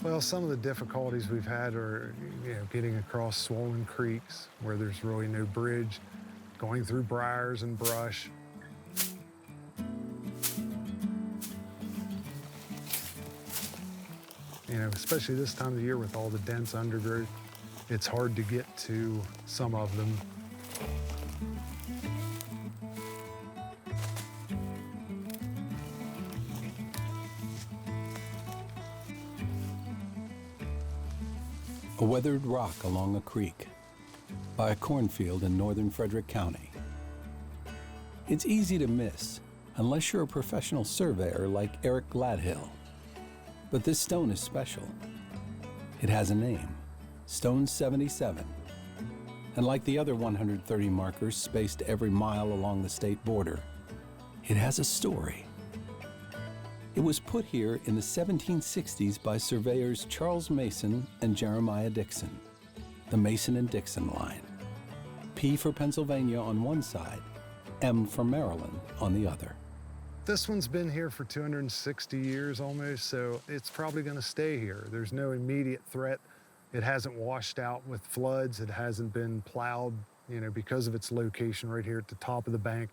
Well, some of the difficulties we've had are, getting across swollen creeks where there's really no bridge, going through briars and brush. Especially this time of the year with all the dense undergrowth, it's hard to get to some of them. A weathered rock along a creek by a cornfield in northern Frederick County. It's easy to miss unless you're a professional surveyor like Eric Gladhill. But this stone is special. It has a name, Stone 77. And like the other 130 markers spaced every mile along the state border, it has a story. It was put here in the 1760s by surveyors Charles Mason and Jeremiah Dixon, the Mason and Dixon Line. P for Pennsylvania on one side, M for Maryland on the other. This one's been here for 260 years almost, so it's probably going to stay here. There's no immediate threat. It hasn't washed out with floods. It hasn't been plowed, because of its location right here at the top of the bank.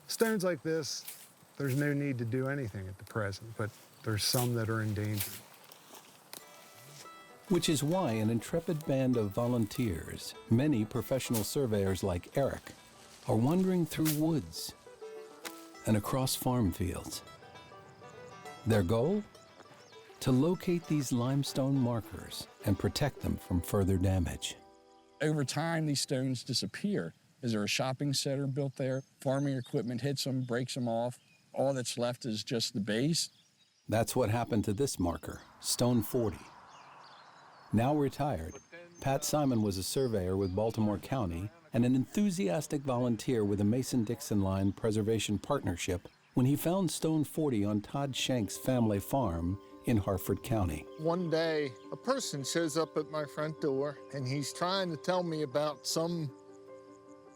Stones like this, there's no need to do anything at the present, but there's some that are in danger. Which is why an intrepid band of volunteers, many professional surveyors like Eric, are wandering through woods and across farm fields. Their goal? To locate these limestone markers and protect them from further damage. Over time, these stones disappear. Is there a shopping center built there? Farming equipment hits them, breaks them off. All that's left is just the base. That's what happened to this marker, Stone 40. Now retired, Pat Simon was a surveyor with Baltimore County and an enthusiastic volunteer with the Mason Dixon Line Preservation Partnership when he found Stone 40 on Todd Shank's family farm in Harford County. One day, a person shows up at my front door, and he's trying to tell me about some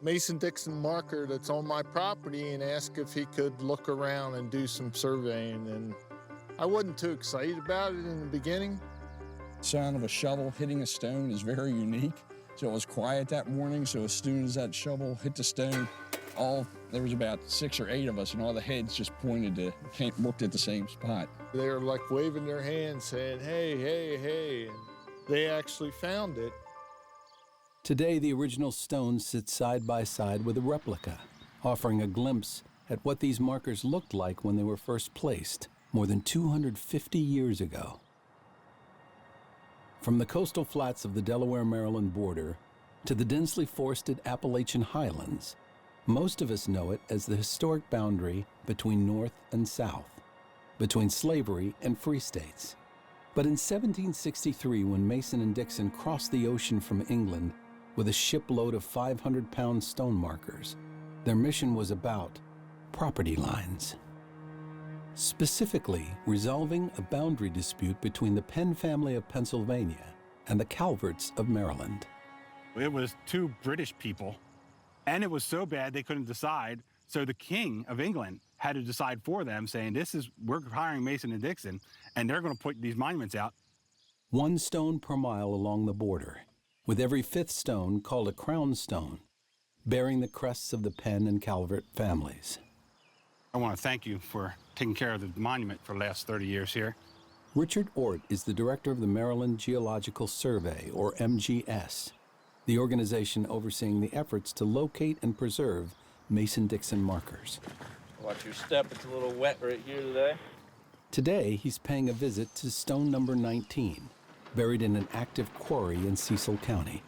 Mason-Dixon marker that's on my property and ask if he could look around and do some surveying. And I wasn't too excited about it in the beginning. The sound of a shovel hitting a stone is very unique. So it was quiet that morning, so as soon as that shovel hit the stone, there was about 6 or 8 of us, and all the heads just looked at the same spot. They were like waving their hands saying, hey, hey, hey, and they actually found it. Today, the original stone sits side by side with a replica, offering a glimpse at what these markers looked like when they were first placed more than 250 years ago. From the coastal flats of the Delaware-Maryland border to the densely forested Appalachian highlands, most of us know it as the historic boundary between North and South, between slavery and free states. But in 1763, when Mason and Dixon crossed the ocean from England with a shipload of 500-pound stone markers, their mission was about property lines. Specifically, resolving a boundary dispute between the Penn family of Pennsylvania and the Calverts of Maryland. It was 2 British people, and it was so bad they couldn't decide, so the King of England had to decide for them, saying, we're hiring Mason and Dixon, and they're going to put these monuments out. 1 stone per mile along the border, with every 5th stone called a crown stone, bearing the crests of the Penn and Calvert families. I want to thank you for taking care of the monument for the last 30 years here. Richard Ort is the director of the Maryland Geological Survey, or MGS, the organization overseeing the efforts to locate and preserve Mason-Dixon markers. Watch your step, it's a little wet right here today. Today, he's paying a visit to stone number 19, buried in an active quarry in Cecil County.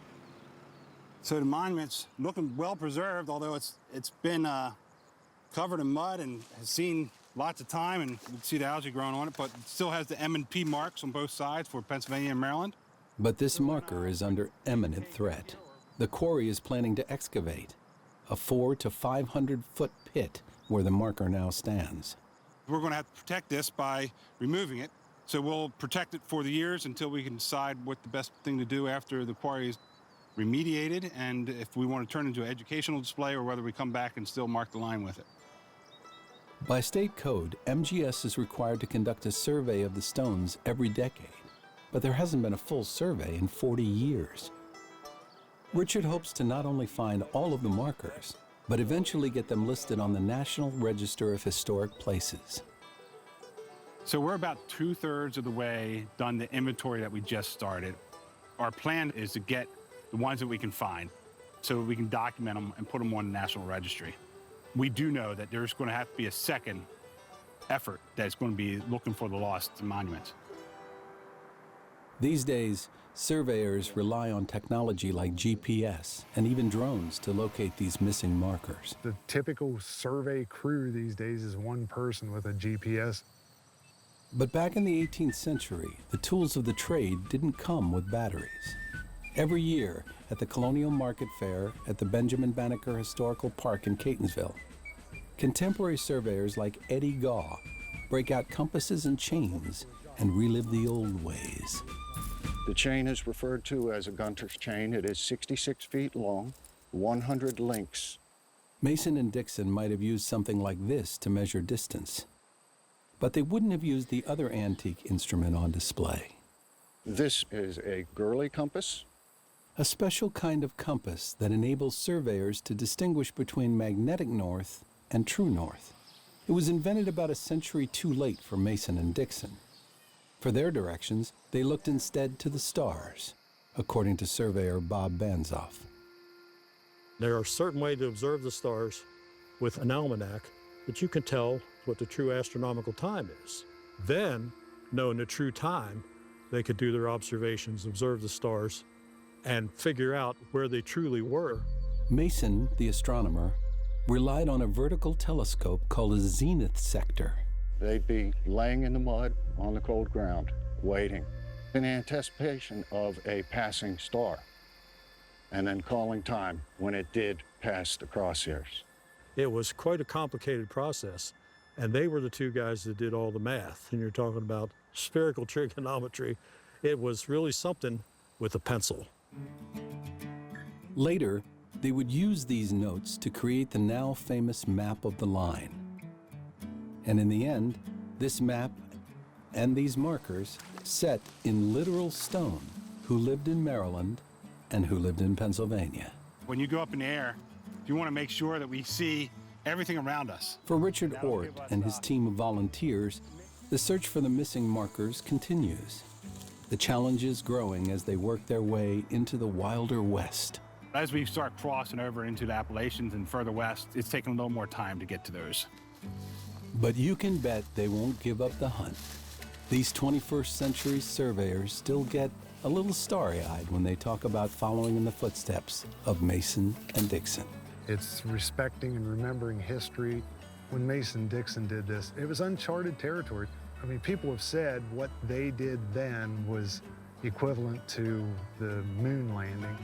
So the monument's looking well preserved, although it's been covered in mud and has seen lots of time, and you can see the algae growing on it, but it still has the M&P marks on both sides for Pennsylvania and Maryland. But this marker is under imminent threat. The quarry is planning to excavate a 400 to 500 foot pit where the marker now stands. We're going to have to protect this by removing it. So we'll protect it for the years until we can decide what the best thing to do after the quarry is remediated, and if we want to turn it into an educational display or whether we come back and still mark the line with it. By state code, MGS is required to conduct a survey of the stones every decade but there hasn't been a full survey in 40 years. Richard hopes to not only find all of the markers, but eventually get them listed on the National Register of Historic Places. So we're about 2/3 of the way done the inventory that we just started. Our plan is to get the ones that we can find so we can document them and put them on the National Registry. We do know that there's going to have to be a second effort that's going to be looking for the lost monuments. These days, surveyors rely on technology like GPS and even drones to locate these missing markers. The typical survey crew these days is one person with a GPS. But back in the 18th century, the tools of the trade didn't come with batteries. Every year, at the Colonial Market Fair at the Benjamin Banneker Historical Park in Catonsville, contemporary surveyors like Eddie Gaw break out compasses and chains and relive the old ways. The chain is referred to as a Gunter's chain. It is 66 feet long, 100 links. Mason and Dixon might have used something like this to measure distance, but they wouldn't have used the other antique instrument on display. This is a Gurley compass. A special kind of compass that enables surveyors to distinguish between magnetic north and true north. It was invented about a century too late for Mason and Dixon. For their directions, they looked instead to the stars, according to surveyor Bob Banzoff. There are certain ways to observe the stars with an almanac that you can tell what the true astronomical time is. Then, knowing the true time, they could do their observations, observe the stars, and figure out where they truly were. Mason, the astronomer, relied on a vertical telescope called a zenith sector. They'd be laying in the mud on the cold ground, waiting in anticipation of a passing star, and then calling time when it did pass the crosshairs. It was quite a complicated process, and they were the two guys that did all the math. And you're talking about spherical trigonometry. It was really something with a pencil. Later, they would use these notes to create the now famous map of the line. And in the end, this map and these markers set in literal stone who lived in Maryland and who lived in Pennsylvania. When you go up in the air, you want to make sure that we see everything around us. For Richard Ort and his team of volunteers, the search for the missing markers continues. The challenge is growing as they work their way into the wilder West. As we start crossing over into the Appalachians and further west, it's taking a little more time to get to those. But you can bet they won't give up the hunt. These 21st century surveyors still get a little starry-eyed when they talk about following in the footsteps of Mason and Dixon. It's respecting and remembering history. When Mason Dixon did this, it was uncharted territory. I mean, people have said what they did then was equivalent to the moon landing.